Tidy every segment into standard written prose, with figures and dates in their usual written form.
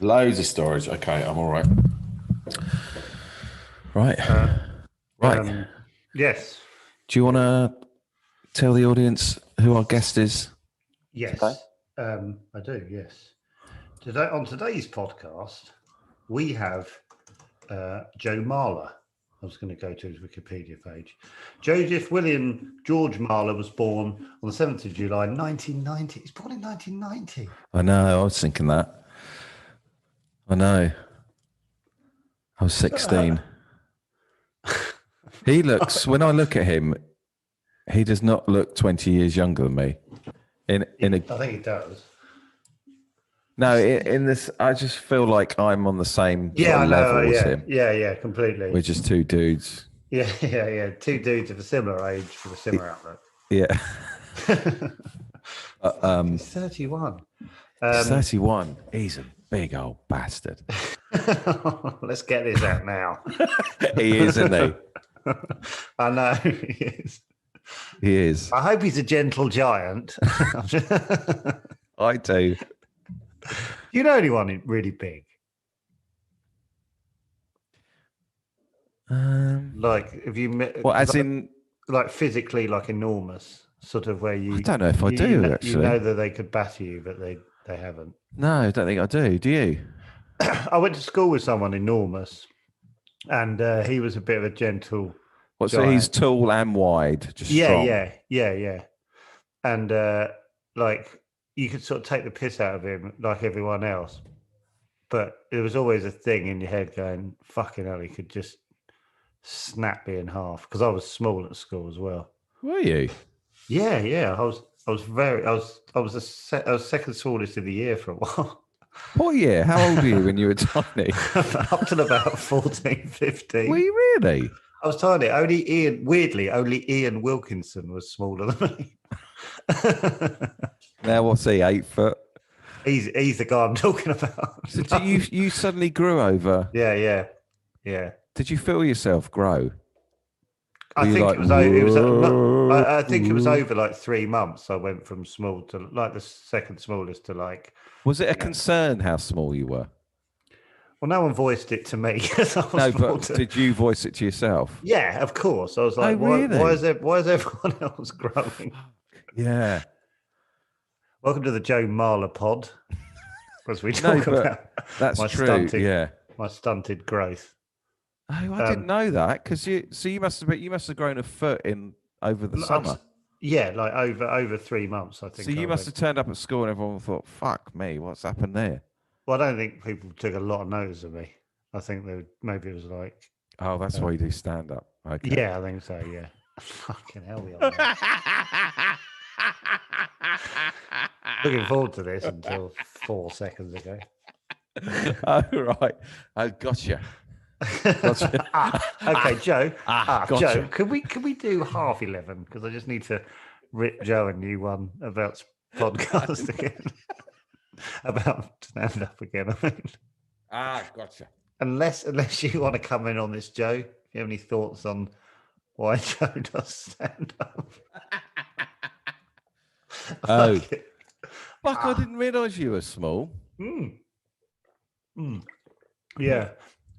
Loads of storage. Okay, I'm all right. Right. Right. Yes. Do you want to tell the audience who our guest is? Yes. Okay. I do. Yes. Today, on today's podcast, we have Joe Marler. I was going to go to his Wikipedia page. Joseph William George Marler was born on the 7th of July, 1990. He's born in 1990. I know. I was thinking that. I know. I was 16. He looks, when I look at him, he does not look 20 years younger than me. I think he does. No, in this, I just feel like I'm on the same Yeah, I know. level as him. Yeah, completely. We're just two dudes. Yeah. Two dudes of a similar age with a similar outlook. Yeah. He's 31. He's 31. He's a big old bastard. Let's get this out now. He is, isn't he? I know he is. He is. I hope he's a gentle giant. I do. You know anyone really big? Like, have you met? Well, as in, like physically, like enormous, sort of where you. I don't know if I do actually. You know that they could batter you, but they haven't. No, I don't think I do. Do you? I went to school with someone enormous, and he was a bit of a gentle. What? So he's tall and wide, just strong. Yeah. And like you could sort of take the piss out of him, like everyone else, but there was always a thing in your head going, "Fucking hell, he could just snap me in half." Because I was small at school as well. Were you? Yeah. I was second smallest of the year for a while. What year? How old were you when you were tiny? Up till about 14, 15. Were you really? I was tiny. Only Ian Wilkinson was smaller than me. Now what's he? 8 foot. He's the guy I'm talking about. So you suddenly grew over? Yeah. Did you feel yourself grow? I think it was over like 3 months. I went from small to like the second smallest to like. Was it a concern how small you were? Well, no one voiced it to me. Did you voice it to yourself? Yeah, of course. I was like, really? why is everyone else growing? Yeah. Welcome to the Joe Marler pod, as we talk about. That's true. My stunted growth. Oh, I didn't know that because you must have grown a foot over the summer. Yeah, like over 3 months, I think. So you must have turned up at school and everyone thought, "Fuck me, what's happened there?" Well, I don't think people took a lot of notice of me. I think maybe it was like, oh, that's why you do stand up. Okay. Yeah, I think so. Yeah. Fucking hell, we are. Looking forward to this until 4 seconds ago. Oh right, I gotcha. Okay, Joe. Gotcha. Joe, can we do 11:30? Because I just need to rip Joe a new one about podcast again. About stand up again. I mean. Gotcha. Unless you want to come in on this, Joe. If you have any thoughts on why Joe does stand up? Oh, fuck! I didn't realise you were small. Yeah.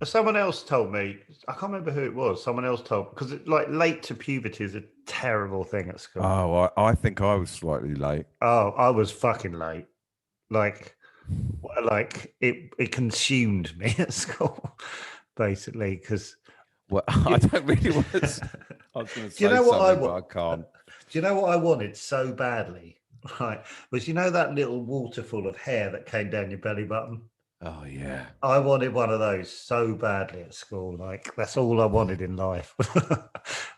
Someone else told me, I can't remember who it was. Someone else told, because like late to puberty is a terrible thing at school. Oh, I think I was slightly late. Oh, I was fucking late. Like it consumed me at school, basically. Because I don't really want to. I was going to say you know what but I can't. Do you know what I wanted so badly? Right, was that little waterfall of hair that came down your belly button? Oh yeah, I wanted one of those so badly at school. Like that's all I wanted in life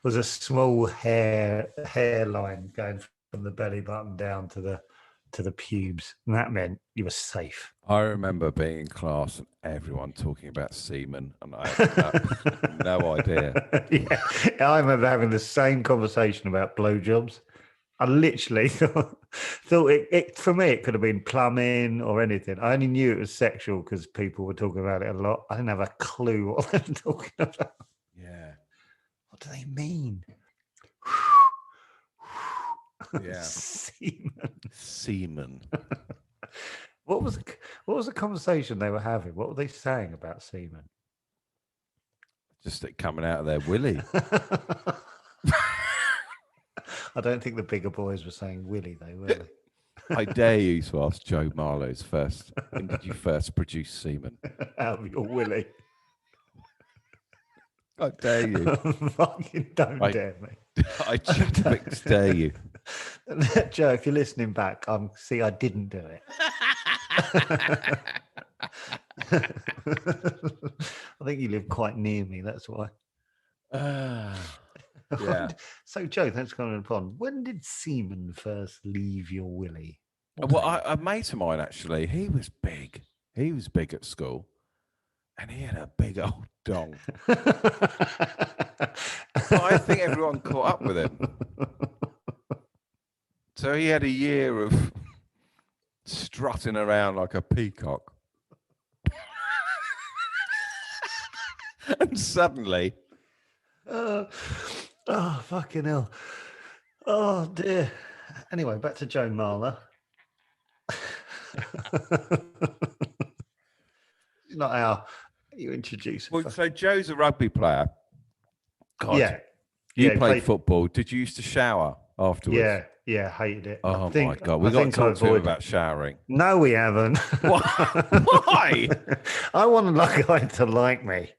was a small hairline going from the belly button down to the pubes, and that meant you were safe. I remember being in class and everyone talking about semen, and I had no idea. Yeah, I remember having the same conversation about blowjobs. I literally thought it for me it could have been plumbing or anything. I only knew it was sexual because people were talking about it a lot. I didn't have a clue what they were talking about. Yeah. What do they mean? Yeah. Semen. Semen. What was the conversation they were having? What were they saying about semen? Just it coming out of their willy. I don't think the bigger boys were saying willy, though, were they? I dare you to ask Joe Marler's first. When did you first produce semen? Out of your willy. I dare you. Fucking don't dare me. I Chatalogue dare you. Joe, if you're listening back, see, I didn't do it. I think you live quite near me. That's why. Yeah. So, Joe, thanks for coming upon. When did semen first leave your willy? Well, a mate of mine actually, he was big. He was big at school, and he had a big old dong. But I think everyone caught up with him. So he had a year of strutting around like a peacock. And suddenly... Oh, fucking hell. Oh, dear. Anyway, back to Joe Marler. It's not how you introduce. Well, so Joe's a rugby player. God, Yeah. you he played football. Did you used to shower afterwards? Yeah, hated it. Oh my God. We've got to talk to him about showering. No, we haven't. Why? I want a guy to like me.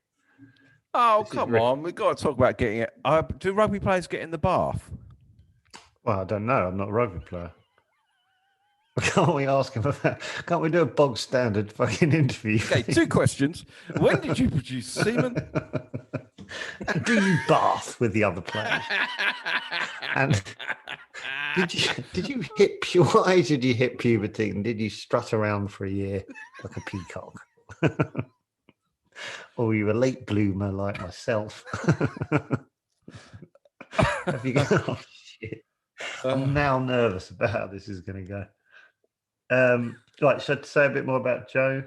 Oh, come on. We've got to talk about getting it. Do rugby players get in the bath? Well, I don't know. I'm not a rugby player. Can't we ask him about? Can't we do a bog standard fucking interview? Okay, 2 questions. When did you produce semen? And do you bath with the other players? And did you hit why did you hit puberty? And did you strut around for a year like a peacock? Or were you a late bloomer like myself? Have you got? Oh, shit. I'm now nervous about how this is going to go. Right, should I say a bit more about Joe?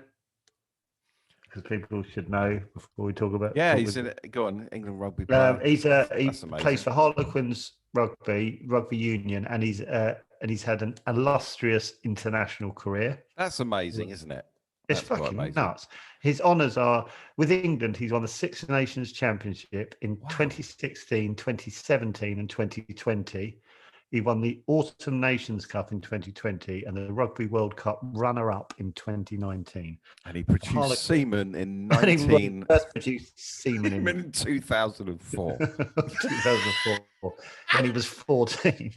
Because people should know before we talk about. Yeah, he's in it. Go on, England rugby player. He plays for Harlequins Rugby Union, and he's had an illustrious international career. That's amazing, isn't it? It's fucking nuts. His honours are with England. He's won the Six Nations Championship in 2016, 2017, and 2020. He won the Autumn Nations Cup in 2020 and the Rugby World Cup runner-up in 2019. And he produced semen in produced semen in 2004. 2004. And he was 14.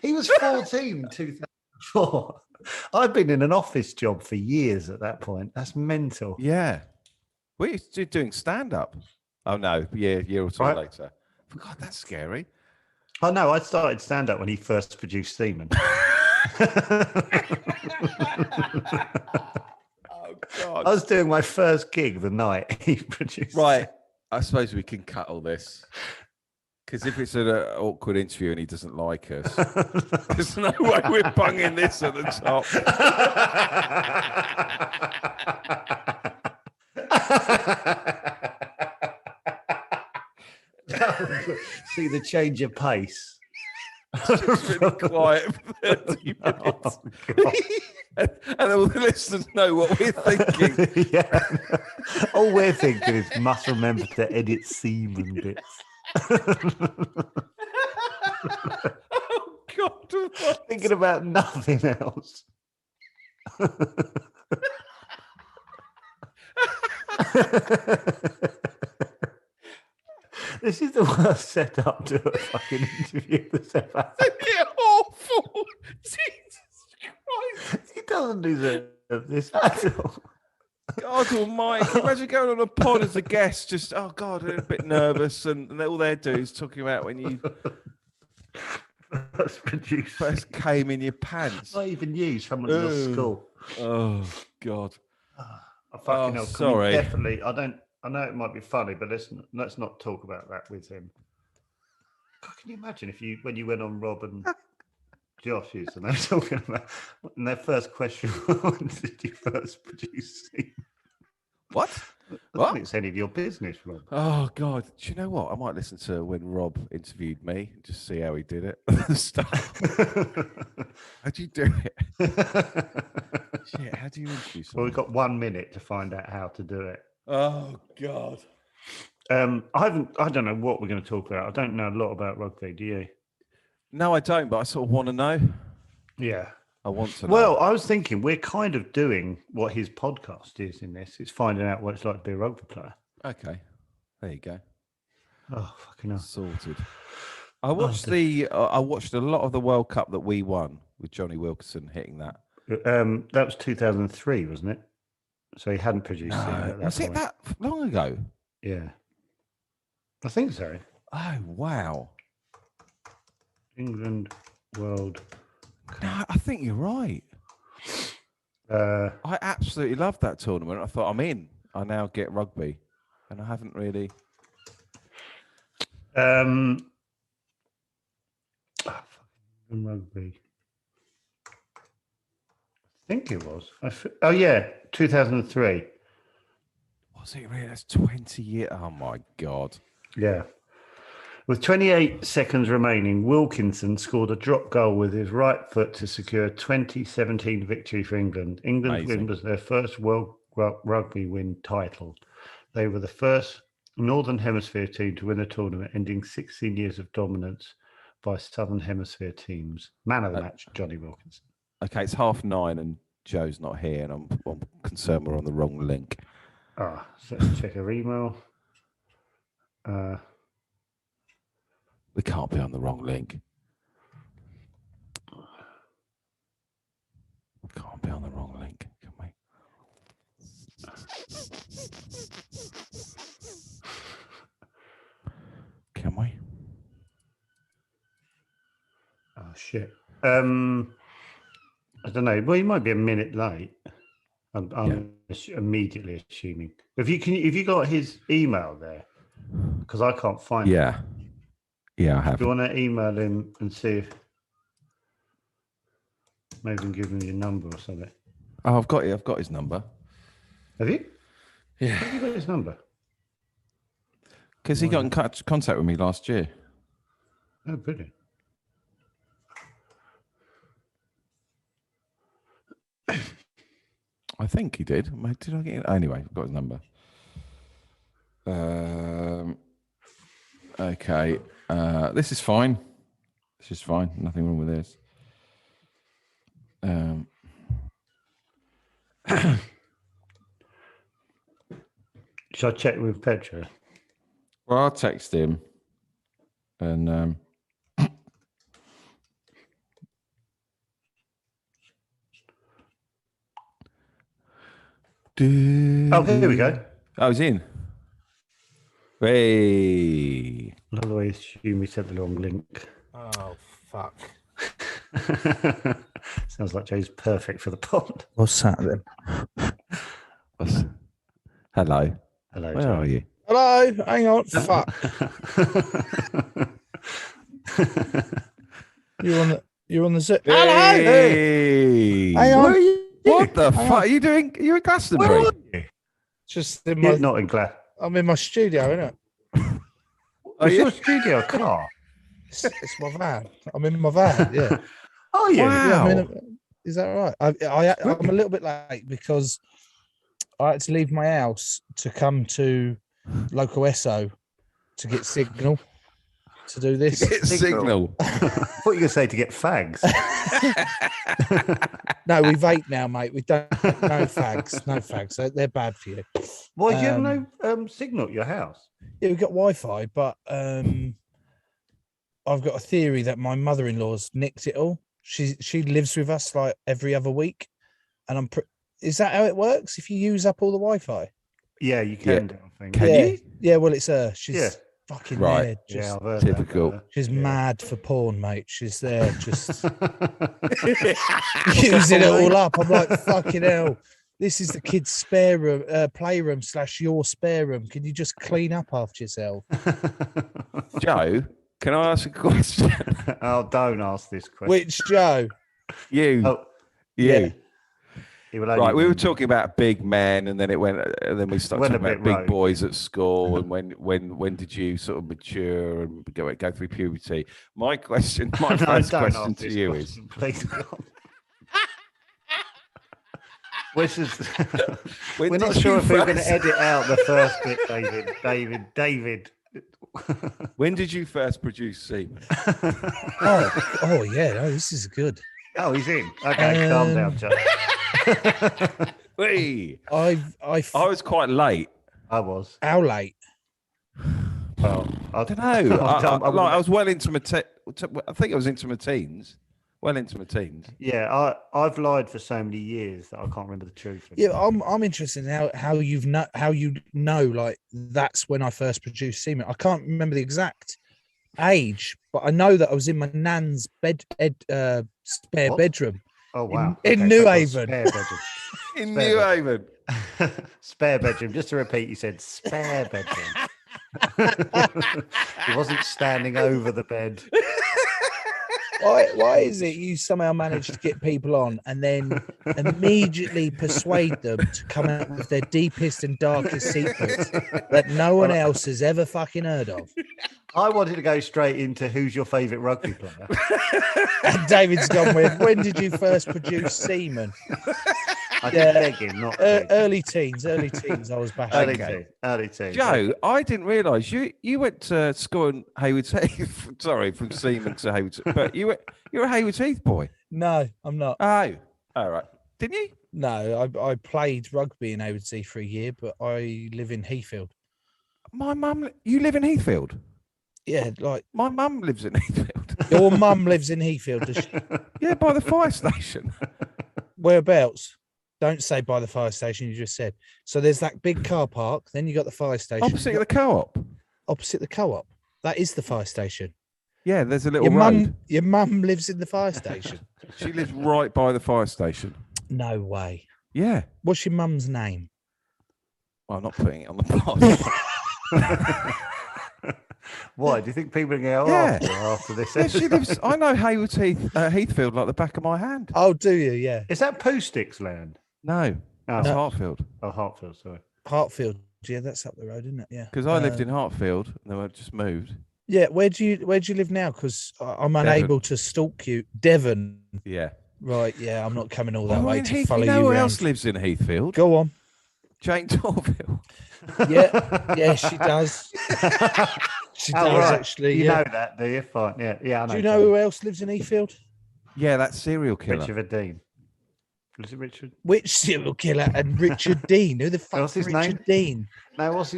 He was 14 in 2004. I've been in an office job for years at that point. That's mental. Yeah. Were you doing stand-up? Oh, no. Yeah, a year or two later. God, that's scary. Oh, no, I started stand-up when he first produced semen. Oh, God. I was doing my first gig the night he produced. Right. I suppose we can cut all this. Because if it's an awkward interview and he doesn't like us, there's no way we're bunging this at the top. See the change of pace. It's really quiet for 30 minutes. And all the listeners know what we're thinking. Yeah. All we're thinking is must remember to edit semen bits. Oh, God. Thinking about nothing else. This is the worst setup to a fucking interview that's ever happened. It's awful. Jesus Christ. He doesn't deserve this at all. God almighty. Can you imagine going on a pod as a guest, just, oh God, a bit nervous, and all they do is talking about when you first came in your pants. Not even you, someone in your school. Oh, God. I fucking hell. Sorry. Definitely, I know it might be funny, but let's not talk about that with him. God, can you imagine when you went on Rob and Josh's and they were talking about, and their first question was, when did you first produce semen? What? I What? don't think it's any of your business, Rob. Oh God! Do you know what? I might listen to when Rob interviewed me and just see how he did it. How'd you do it? Shit, how do you interview Well, someone? we've got 1 minute to find out how to do it. Oh God! I don't know what we're going to talk about. I don't know a lot about rugby. Do you? No, I don't. But I sort of want to know. Yeah. I want to know. Well, I was thinking we're kind of doing what his podcast is in this. It's finding out what it's like to be a rugby player. Okay, there you go. Oh, fucking hell. Sorted. I watched I watched a lot of the World Cup that we won with Johnny Wilkinson hitting that. That was 2003, wasn't it? So he hadn't produced it at that Was point. it that long ago? Yeah. I think so. Oh wow! England World No, I think you're right. I I absolutely loved that tournament. I thought I'm in. I now get rugby, and I haven't really. Rugby. I think it was. Oh yeah, 2003. Was it really? That's 20 years. Oh my God! Yeah. With 28 seconds remaining, Wilkinson scored a drop goal with his right foot to secure a 2017 victory for England. England's Amazing. win was their first World Rugby win title. They were the first Northern Hemisphere team to win a tournament, ending 16 years of dominance by Southern Hemisphere teams. Man of the match, Johnny Wilkinson. Okay, it's 9:30, and Joe's not here, and I'm concerned we're on the wrong link. So let's check her email. We can't be on the wrong link. We can't be on the wrong link, can we? Can we? Oh shit. I don't know. Well, you might be a minute late. I'm immediately assuming. If you got his email there, because I can't find it. Yeah, I have. Do you want to email him and see if maybe you can give him your number or something? Oh, I've got it. I've got his number. Have you? Yeah. Have you got his number? Because he got in contact with me last year. Oh, brilliant. I think he did. Did I get it? Anyway, I've got his number. Okay. This is fine. This is fine. Nothing wrong with this. Should I check with Petra? Well, I'll text him. And Oh, here we go. Oh, he's in. Hey. I'll always assume we sent the wrong link. Oh, fuck. Sounds like Joe's perfect for the pod. What's that then? Hello. Hello, Where Joe. are you? Hello, hang on. Fuck. You're on the zip. Hello. Hey. Hang on. Where are you? What the fuck are you doing? You're in Glastonbury. Where are you? Just in You're my. not in Glass. I'm in my studio, innit? Oh, It's yeah? your studio car. It's my van. I'm in my van. Yeah. Oh, yeah. Wow. Yeah, is that right? I'm a little bit late because I had to leave my house to come to local Esso to get signal to do this. Signal. I thought you were going to say to get fags. No, we vape now, mate. We don't. No fags. No fags. They're bad for you. Why do you have no signal at your house? Yeah, we've got Wi-Fi, but I've got a theory that my mother-in-law's nicked it all. She lives with us like every other week, and is that how it works? If you use up all the Wi-Fi? Yeah, you can do. I think. Can yeah, you? yeah. Well, it's her. She's Yeah. fucking Right. there. Just, Yeah, I've heard Typical. that. she's Yeah. mad for porn, mate. She's there just Using using it all up. I'm like, fucking hell. This is the kids' spare room, playroom / your spare room. Can you just clean up after yourself? Joe, can I ask a question? Oh, don't ask this question. Which Joe? You. Oh, you. yeah. He will only Right, we were win. talking about big men, and then it went, and then we started Went a talking about bit big rogue. boys at school, and when did you sort of mature and go through puberty? My question, my No, first don't question ask to this you is, question, please. God. Which is, When we're not did sure you if we're going first- to edit out the first bit, David. when did you first produce semen? Oh yeah, no, this is good. Oh, he's in. Okay, calm down, Joe. Whee! I I was quite late. I was. how late? Well, I I don't know. I wouldn't- was well into my. I think I was into my teens. Well into my teens. Yeah, I've lied for so many years that I can't remember the truth. Yeah, I'm interested in how you know like that's when I first produced semen. I can't remember the exact age, but I know that I was in my nan's spare What? bedroom Oh wow! in Okay, New so it was Haven. spare bedroom. In Spare New bedroom. Haven. Spare bedroom. Just to repeat, you said spare bedroom. He wasn't standing over the bed. Why is it you somehow manage to get people on and then immediately persuade them to come out with their deepest and darkest secrets that no one else has ever fucking heard of? I wanted to go straight into who's your favourite rugby player. And David's gone with, when did you first produce semen? I Yeah. did beg him not to. Early teens. I was bashing. Early teens. Joe, I didn't realise you went to school in Hayward Heath. Sorry, from Seaman to Hayward, but you're a Hayward Heath boy. No, I'm not. Oh, all right. Didn't you? No, I played rugby in Hayward for a year, but I live in Heathfield. My mum. You live in Heathfield. Yeah, like My mum lives in Heathfield. your mum lives in Heathfield. Does she? Yeah, by the fire station. Whereabouts? Don't say by the fire station. You just said. So there's that big car park. Then you got the fire station. Opposite the co-op. Opposite the co-op. That is the fire station. Yeah, there's a little road. Your mum lives in the fire station. She lives right by the fire station. No way. Yeah. What's your mum's name? Well, I'm not putting it on the pod. Why? Do you think people are going to go Yeah. after this? Yeah, she lives. I know Hayward Heath, Heathfield like the back of my hand. Oh, do you? Yeah. Is that Poosticks land? No, Oh, that's Hartfield. oh, Hartfield, sorry. Hartfield. Yeah, that's up the road, isn't it? Yeah. Because I lived in Hartfield, and then I just moved. Yeah. Where do you live now? Because I'm unable to stalk you. Devon. Yeah. Right. Yeah. I'm not coming all that Oh, way in to Heath, follow you know you who around. else lives in Heathfield? Go on. Jane Torvill. Yeah. Yeah, she does. She Oh, does right. actually. You Yeah. know that, do you? Fine. Yeah, yeah, I know. Do you know who else lives in Heathfield? Yeah, that serial killer. Richard Dean. Was it Richard? Which serial killer and Richard Dean? Who the fuck What's his Richard Dean? No, what's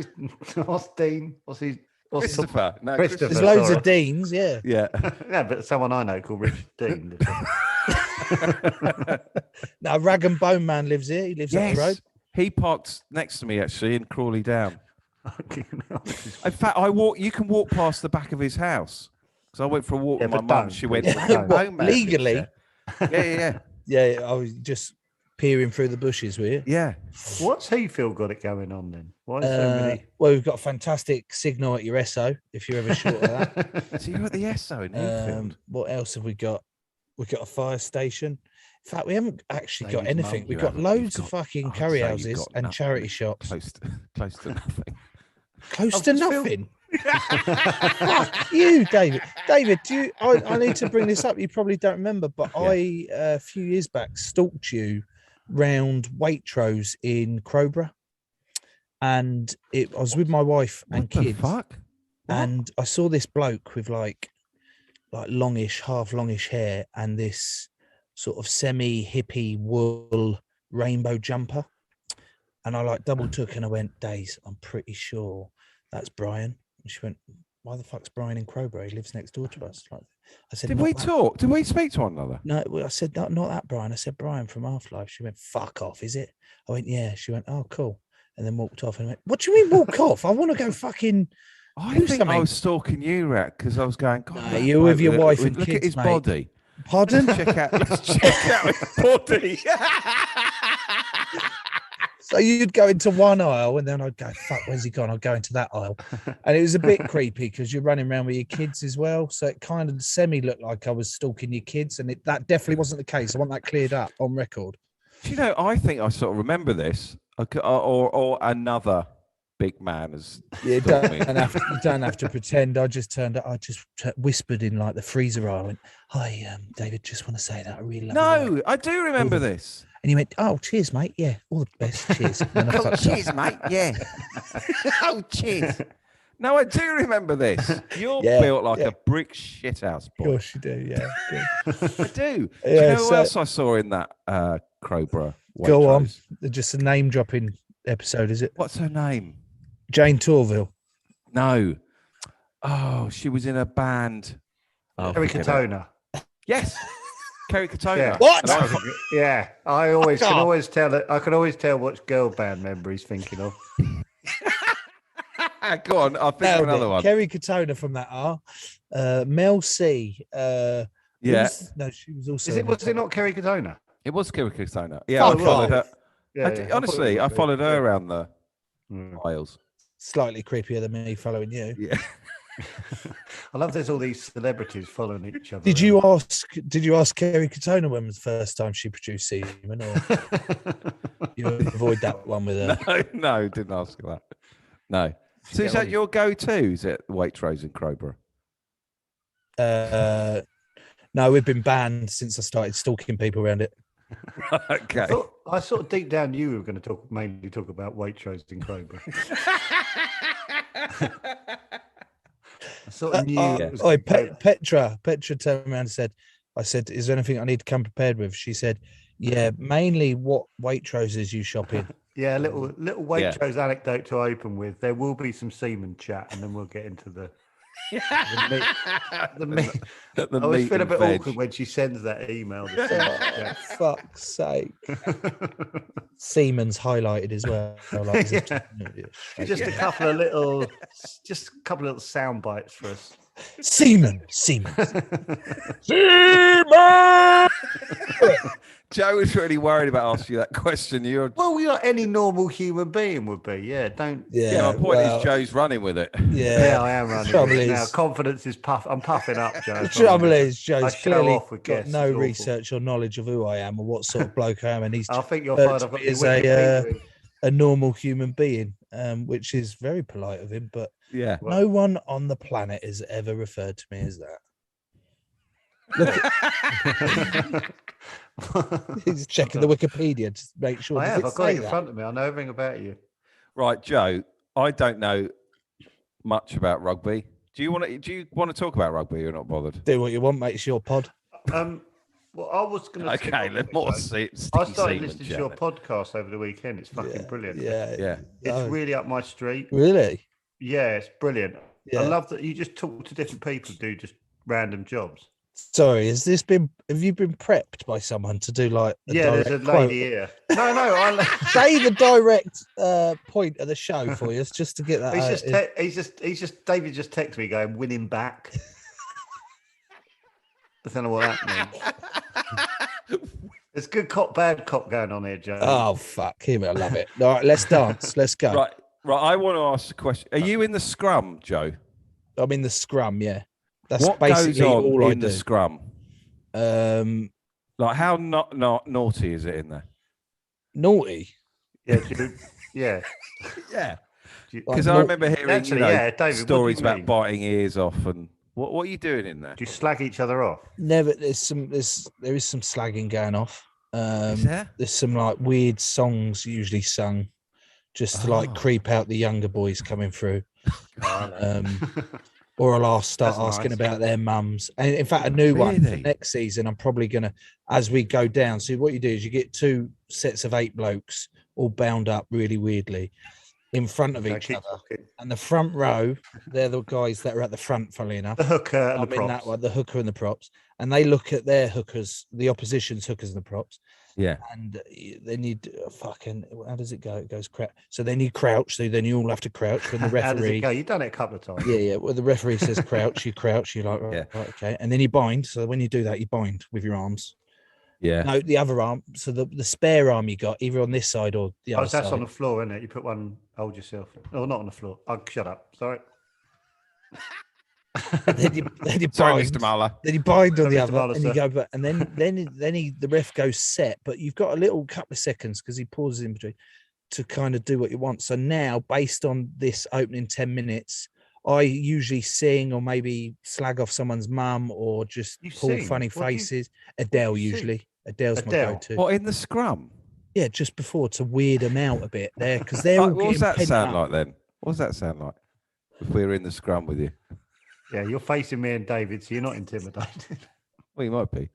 Dean? What's Christopher. No, Christopher. There's loads sorry. of Deans, yeah. Yeah. Yeah, but someone I know called Richard Dean. No, Rag and Bone Man lives here. He lives up the road. Yes. He parked next to me actually in Crawley Down. Okay, no. In fact, you can walk past the back of his house. Because I went for a walk Yeah, with my but mum. don't. She went, Yeah, "Rag and don't. Bone Man lives Legally? there." Yeah. Yeah, I was just peering through the bushes with you. Yeah. What's Heathfield got it going on then? Why is so many? Well, we've got a fantastic signal at your Esso, if you're ever short of that. So you're at the Esso in Heathfield. What else have we got? We've got a fire station. In fact, we haven't actually got David's anything. mum, We've you got haven't. loads You've of got- fucking I'd curry say you've houses got and nothing. charity shops. Close to nothing. Close I've to just feel- nothing. Fuck you, David. David, I need to bring this up. You probably don't remember, but Yeah. I a few years back stalked you round Waitrose in Crowborough, and I was with my wife and What the kids, fuck? What? and I saw this bloke with like longish, half longish hair and this sort of semi hippie wool rainbow jumper, and I like double took and I went, Days, I'm pretty sure that's Brian. And she went, why the fuck's Brian in Crowborough? He lives next door to us. Like, I said, Did "Not we that." talk? Did we speak to one another? No, I said, not that Brian. I said, Brian from Half-Life. She went, fuck off, is it? I went, yeah. She went, oh, cool. And then walked off and went, what do you mean walk off? I want to go fucking... I Do think I something. was stalking you, Rat, because I was going, God, No, that you're with bloke your wife and look kids, at his mate. body. Pardon? Let's check out his body. So you'd go into one aisle and then I'd go, fuck, where's he gone? I'd go into that aisle. And it was a bit creepy because you're running around with your kids as well. So it kind of semi looked like I was stalking your kids. And that definitely wasn't the case. I want that cleared up on record. Do you know? I think I sort of remember this, or another big man has. You taught me. don't have to pretend. I just whispered in like the freezer aisle. I went, "Hi, David. Just want to say that I really love you." No, I do remember this. And he went, "Oh, cheers, mate. Yeah, all the best. Cheers." And then I Oh, fucked cheers, off. mate. Yeah. Oh, cheers. No, I do remember this. You're Yeah, built like yeah. a brick shithouse, Of boy. course you do. Yeah. Good. I do. Do you Yeah, know who so- else I saw in that Crowborough? Go on. Waitrose? Just a name dropping episode, is it? What's her name? Jane Torvill. No. Oh, she was in a band. Oh, Kerry forget it. Katona. Yes. Kerry Katona. Yeah. What? And yeah, I always can can't. always tell it. I can always tell which girl band member he's thinking of. Go on. I'll think of Nailed another it. one. Kerry Katona from that R. Mel C. Yeah. No, she was also. Was it not Kerry Katona? It was Kerry Katona. Yeah, Fuck I followed off. her. Yeah, Honestly, I followed her around the Mm. aisles. slightly creepier than me following you? Yeah. I love there's all these celebrities following each other. Did you ask Kerry Katona when was the first time she produced semen, or you avoid that one with her? No, didn't ask her that. No. So is that your go-to? Is it Waitrose and Crowborough? No, we've been banned since I started stalking people around it. Okay. I sort of deep down you were going to mainly talk about Waitrose and Crowborough. I sort of knew. it was gonna go- Petra turned around and said, I said, "Is there anything I need to come prepared with?" She said, "Yeah, mainly what Waitroses you shop in." Yeah, a little Waitrose anecdote to open with. There will be some semen chat, and then we'll get into the meat. The I always meat feel a and bit veg. awkward when she sends that email. Oh, fuck's sake. Semen's highlighted as well. Like, Yeah. Just a couple of little sound bites for us. Semen. Joe was really worried about asking you that question. You're Well, we are any normal human being would be. Yeah, don't. yeah. My point is, Joe's running with it. Yeah, I am running. trouble with it. is- Now, confidence is I'm puffing up, Joe. The trouble is, I Joe's show clearly off with got guests, no it's awful. research or knowledge of who I am or what sort of bloke I am, and he's I think you'll referred find to I've got me the as Wikipedia. a normal human being, which is very polite of him, but Yeah. no one on the planet has ever referred to me as that. Look at, he's checking the Wikipedia to make sure. I does have. it I've got say it in that? front of me. I know everything about you. Right, Joe. I don't know much about rugby. Do you want to talk about rugby? You're not bothered. Do what you want, mate. It's your pod. Well, I was going to. Okay, let more I sticky started semen listening to chat your then. podcast over the weekend. It's fucking brilliant. Yeah, Yeah. It's Oh, really up my street. really. Yeah, it's brilliant. Yeah. I love that you just talk to different people who do just random jobs. Sorry, have you been prepped by someone to do like a Yeah, there's a direct lady quote? here. No, Say the direct point of the show for you, just to get that. he's just David just texted me going winning back. I don't know what that means. There's good cop, bad cop going on here, Joe. Oh fuck him! I love it. All right, let's dance. Let's go. Right. I want to ask a question. Are you in the scrum, Joe? I'm in the scrum. Yeah, that's What basically goes on all I in do. the scrum? Like how not naughty is it in there? Naughty. Yeah, yeah. Yeah. Do you- Because Like, I remember hearing Actually, yeah, David, what do you stories about mean? biting ears off and what are you doing in there? Do you slag each other off? Never. There is some slagging going off. Is there? There's some like weird songs usually sung, just to like Oh. creep out the younger boys coming through. Or I'll start That's asking nice. about their mums. And in fact, a new one for Really? next season, I'm probably going to, as we go down. So what you do is you get two sets of 8 blokes all bound up really weirdly in front of Okay, each keep other. talking. And the front row, they're the guys that are at the front, funnily enough. The hooker and I'm the in props. that one, the hooker and the props. And they look at their hookers, the opposition's hookers and the props. Yeah. And then you fucking, how does it go? It goes crouch. So then you crouch. So then you all have to crouch when the How does it referee. go? You've done it a couple of times. Yeah. Well, the referee says crouch. You crouch. You're like, Yeah. right, okay. And then you bind. So when you do that, you bind with your arms. Yeah. No, the other arm. So the spare arm you got either on this side or the Oh, other that's side. on the floor, isn't it? You put one, hold yourself. Oh, not on the floor. Oh, shut up. Sorry. then you Sorry, bind, Mr. Marler. then you bind on Sorry, the Mr. other, Marler, and you sir. go, but and then the ref goes set, but you've got a little couple of seconds because he pauses in between to kind of do what you want. So now, based on this opening 10 minutes, I usually sing or maybe slag off someone's mum or just You pull sing? funny What do you- faces. Adele you sing? usually. Adele's my Adele? go-to. What, in the scrum? Yeah, just before to weird them out a bit there because they're all What does getting that pent sound up. like then? What does that sound like? If we were in the scrum with you? Yeah, you're facing me and David, so you're not intimidated. Well, you might be.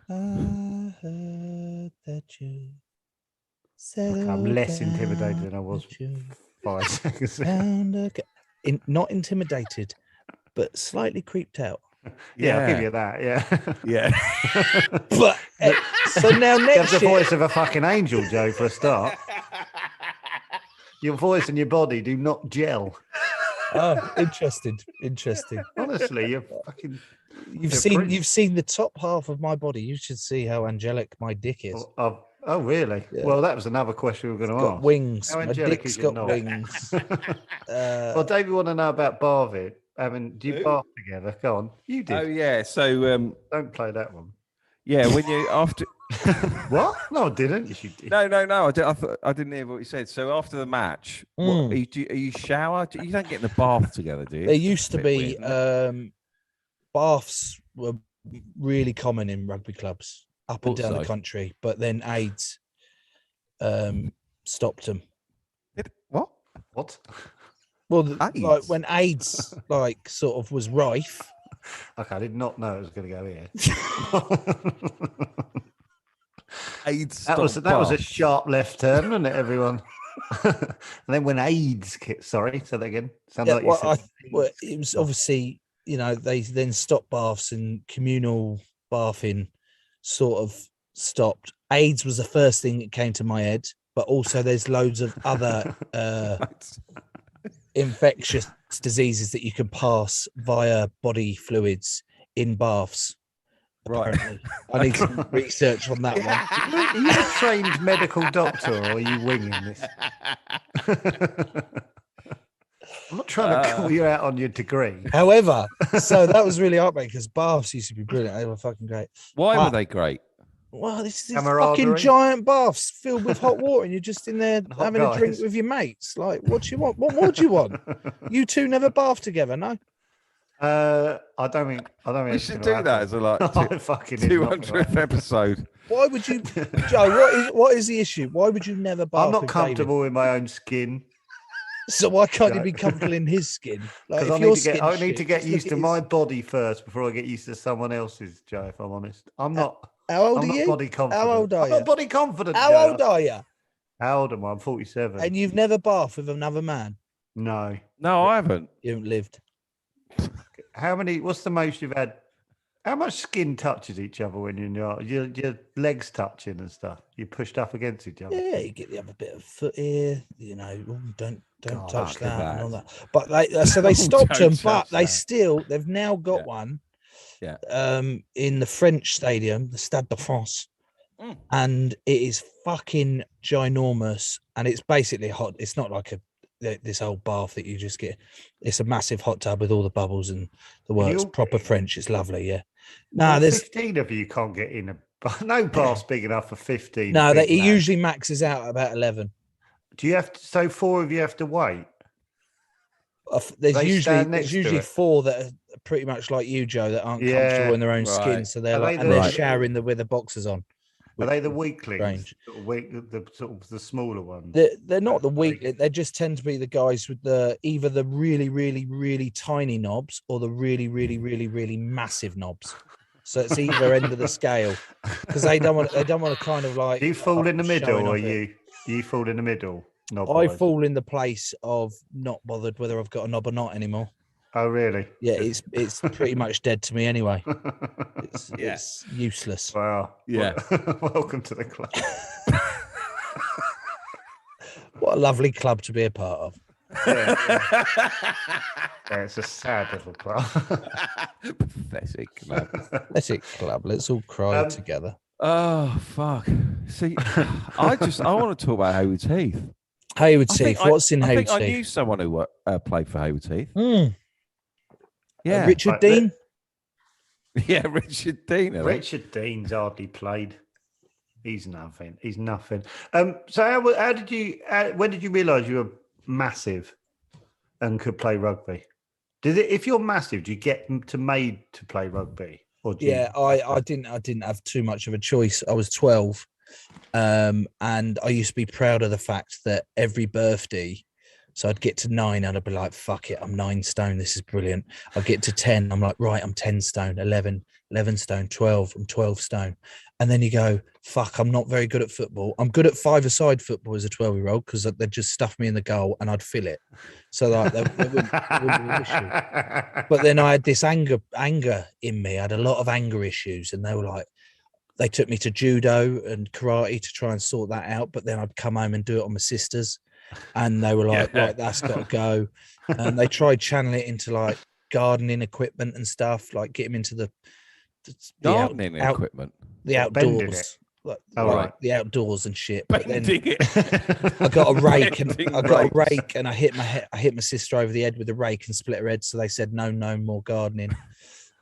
I heard that you said Okay, I'm less intimidated than I was 5 seconds ago. Not intimidated, but slightly creeped out. Yeah, I'll give you that. Yeah. Yeah. But so now You have next the year, voice of a fucking angel, Joe, for a start. Your voice and your body do not gel. oh, interesting. Honestly, you're fucking. You've You're seen prince. the top half of my body. You should see how angelic my dick is. Oh, really? Yeah. Well, that was another question we were going to Got ask. wings. How My angelic dick's is your got knob? wings. Well, David, want to know about bathing. Do you Who? bath together? Go on. You did. Oh, yeah. So, Don't play that one. yeah, when you after. What? No, I didn't. Yes, you did. No. I didn't hear what you said. So after the match, Mm. are you shower? You don't get in the bath together, do you? There It's used a to bit be weird, isn't it? baths were really common in rugby clubs up and down the Also. country, but then AIDS stopped them. What? What? Well, AIDS? like when AIDS like sort of was rife. Okay, I did not know it was going to go here. AIDS. That was stop a baths. sharp left turn, wasn't it, everyone? And then when AIDS, sorry, say that again. Sounded Yeah, like you well, said. well, it was obviously, they then stopped baths and communal bathing sort of stopped. AIDS was the first thing that came to my head, but also there's loads of other infectious diseases that you can pass via body fluids in baths. Right. Apparently. I need some research on that one. Are you a trained medical doctor or are you winging this? I'm not trying to call you out on your degree. However, so that was really heartbreaking because baths used to be brilliant. They were fucking great. Why were But- they great? Well, this is fucking Camaraderie. giant baths filled with hot water, and you're just in there hot having a drink guys. with your mates. Like, what do you want? What more do you want? You two never bath together, no? I don't think. We it's should gonna do that as a like happen. I fucking is not gonna 200th episode. Why would you, Joe? What is the issue? Why would you never bath? I'm not with comfortable in my own skin David? So why can't you Joe. be comfortable in his skin? Like, because if I your need to get. skin's I need shit, to get just look used at to his- my body first before I get used to someone else's. Joe, if I'm honest, I'm not. How old I'm are not you? body confident. old are I'm not you? body confident. How Joe. old are you? How old am I? I'm 47. And you've never bathed with another man? No. No, I haven't. You haven't lived. How many? What's the most you've had? How much skin touches each other when you're in your legs touching and stuff? You're pushed up against each other. Yeah, you get the other bit of foot here. Don't God, touch fuck that and all that. that. But so they stopped Don't them, but touch they that. they've now got Yeah. one. Yeah. In the French stadium, the Stade de France, Mm. and it is fucking ginormous, and it's basically hot. It's not like this old bath that you just get. It's a massive hot tub with all the bubbles and the works. all Proper get in? French. It's lovely. Yeah. Well, No, there's 15 of you can't get in no bath's big enough for 15. no. big It lads. usually maxes out at about 11. Do you have to? So 4 of you have to wait. There's They usually stand next to usually it. 4 that are pretty much like you, Joe, that aren't Yeah, comfortable in their own skin, right. so they're Are like, they and they're the- showering with the boxers on. Are they the which- weaklings? strange. Sort of the sort of the smaller ones. They're not the Are weak. they- They just tend to be the guys with either the really, really, really tiny knobs or the really, really, really, really massive knobs. So it's either end of the scale because they don't want to kind of like. Do you fall in the middle, showing or off it. you fall in the middle? I knob-wise? fall in the place of not bothered whether I've got a knob or not anymore. Oh, really? Yeah, it's pretty much dead to me anyway. It's, Yeah. it's useless. Wow. Yeah. Welcome to the club. What a lovely club to be a part of. Yeah, yeah, it's a sad little club. Pathetic, man. Let's it club. Let's all cry together. Oh fuck! See, I want to talk about Hayward Heath. Hayward I think Heath. What's in I Hayward think I knew Heath? someone who played for Hayward Heath. Yeah, Richard Right, Dean. yeah, Richard Dean. I think. Richard Dean's hardly played. He's nothing. He's nothing. So how did you? When did you realise you were massive and could play rugby? If you're massive, do you get made to play rugby? Or do Yeah, you, I didn't have too much of a choice. I was 12, and I used to be proud of the fact that every birthday, so I'd get to 9 and I'd be like, fuck it, I'm 9 stone, this is brilliant. I'd get to 10, I'm like, right, I'm 10 stone, 11 stone, 12, I'm 12 stone. And then you go, fuck, I'm not very good at football. I'm good at 5-a-side football as a 12-year-old because they'd just stuff me in the goal and I'd fill it. So like, there wouldn't be an issue. But then I had this anger in me. I had a lot of anger issues, and they were like, they took me to judo and karate to try and sort that out. But then I'd come home and do it on my sisters, and they were like, right, that's got to go. And they tried channeling it into like gardening equipment and stuff, like get him into the Gardening equipment. the Bending outdoors. Like, right. the outdoors and shit. But then Bending it. I got a rake and Bending I got a rakes. rake and I hit my sister over the head with a rake and split her head. So they said no more gardening.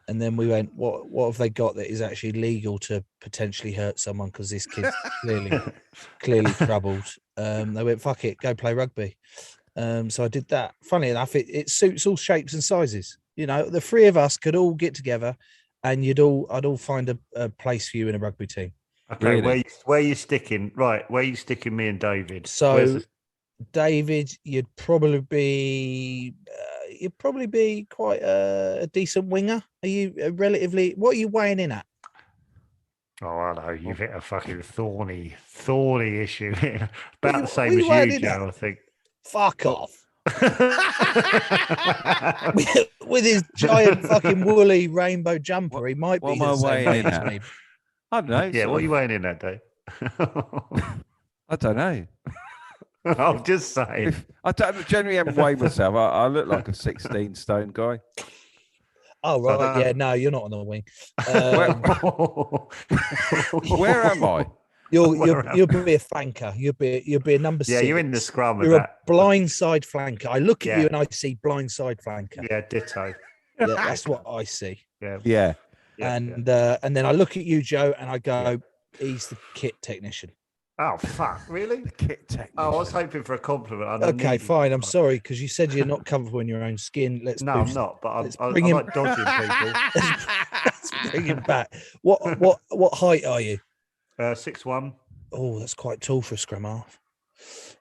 And then we went, what have they got that is actually legal to potentially hurt someone? Because this kid's clearly troubled. They went, fuck it, go play rugby. So I did that. Funny enough, it suits all shapes and sizes. You know, the three of us could all get together, and I'd all find a place for you in a rugby team. Okay, Really? where are you sticking? Right, where are you sticking me and David? So, David, you'd probably be quite a decent winger. Are you relatively? What are you weighing in at? Oh, I know you've hit a fucking thorny issue here. About you- the same what you as weighing you, in Joe. I think. Fuck off. With his giant fucking woolly rainbow jumper, he might what be am I the same weighing weight in as at? me. I don't know. Yeah, sort what are of- you weighing in that day? I don't know. I'm just saying. I don't generally haven't weighed myself. I look like a 16 stone guy. Oh So right, that- yeah, no, you're not on the wing. Where am I? You'll Where am be a flanker. You'll be a number 6. Yeah, you're in the scrum with You're a that. blind side flanker. I look at Yeah. you and I see blind side flanker. Yeah, ditto. Yeah, that's what I see. Yeah, Yeah. yeah, and yeah. and then I look at you, Joe, and I go, he's the kit technician. Oh fuck! Really? Kit technician. Oh, I was hoping for a compliment. I Okay, needed fine. I'm one. sorry because you said you're not comfortable in your own skin. Let's No, I'm boost- not. But let's I bring him- like dodging people. Let's bring him back. What height are you? 6'1". Oh, that's quite tall for a scrum half.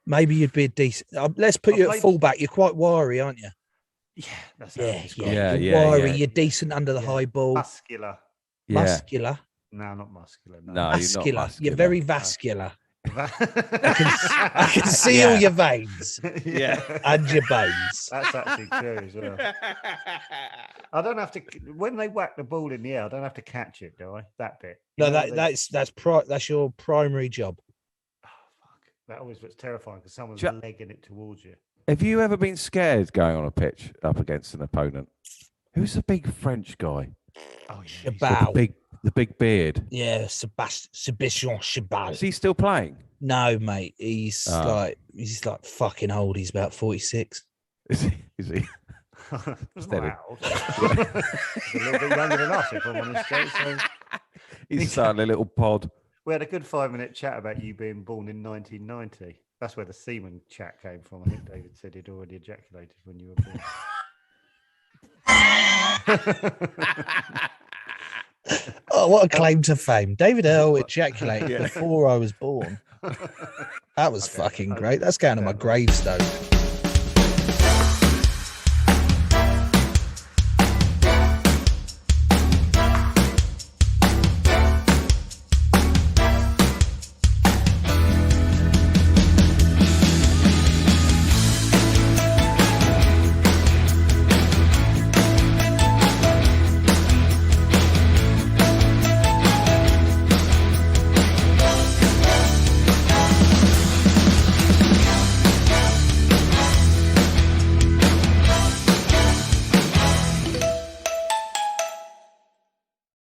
Maybe you'd be a decent. Let's put I you at played- fullback. You're quite wiry, aren't you? Yeah, that's how Yeah, it's called. Yeah, You're wiry. yeah. You're decent under the Yeah. high ball. Muscular. Yeah. Muscular. No, not muscular. No, No. you're not Vascular. muscular. You're very vascular. I I can see all Yeah. your veins Yeah. and your bones. That's actually true as well. I don't have to when they whack the ball in the air. I don't have to catch it, do I? That bit. You No, know, they- that's your primary job. Oh, fuck. That always looks terrifying because someone's Ja- legging it towards you. Have you ever been scared going on a pitch up against an opponent? Who's the big French guy? Oh The yeah. bow. The big beard. Yeah, Sebastian Chabal. Is he still playing? No, mate. He's Ah. like fucking old. He's about 46. Is he? Is he? Steady. Wow. He's a little bit younger than us, if I'm honest, Joe. So He's starting a little pod. we had a good 5-minute chat about you being born in 1990. That's where the semen chat came from. I think David said he'd already ejaculated when you were born. Oh, what a claim to fame. David Earl ejaculated Yeah. before I was born. That was Okay, fucking okay. great. That's going on my Yeah. gravestone.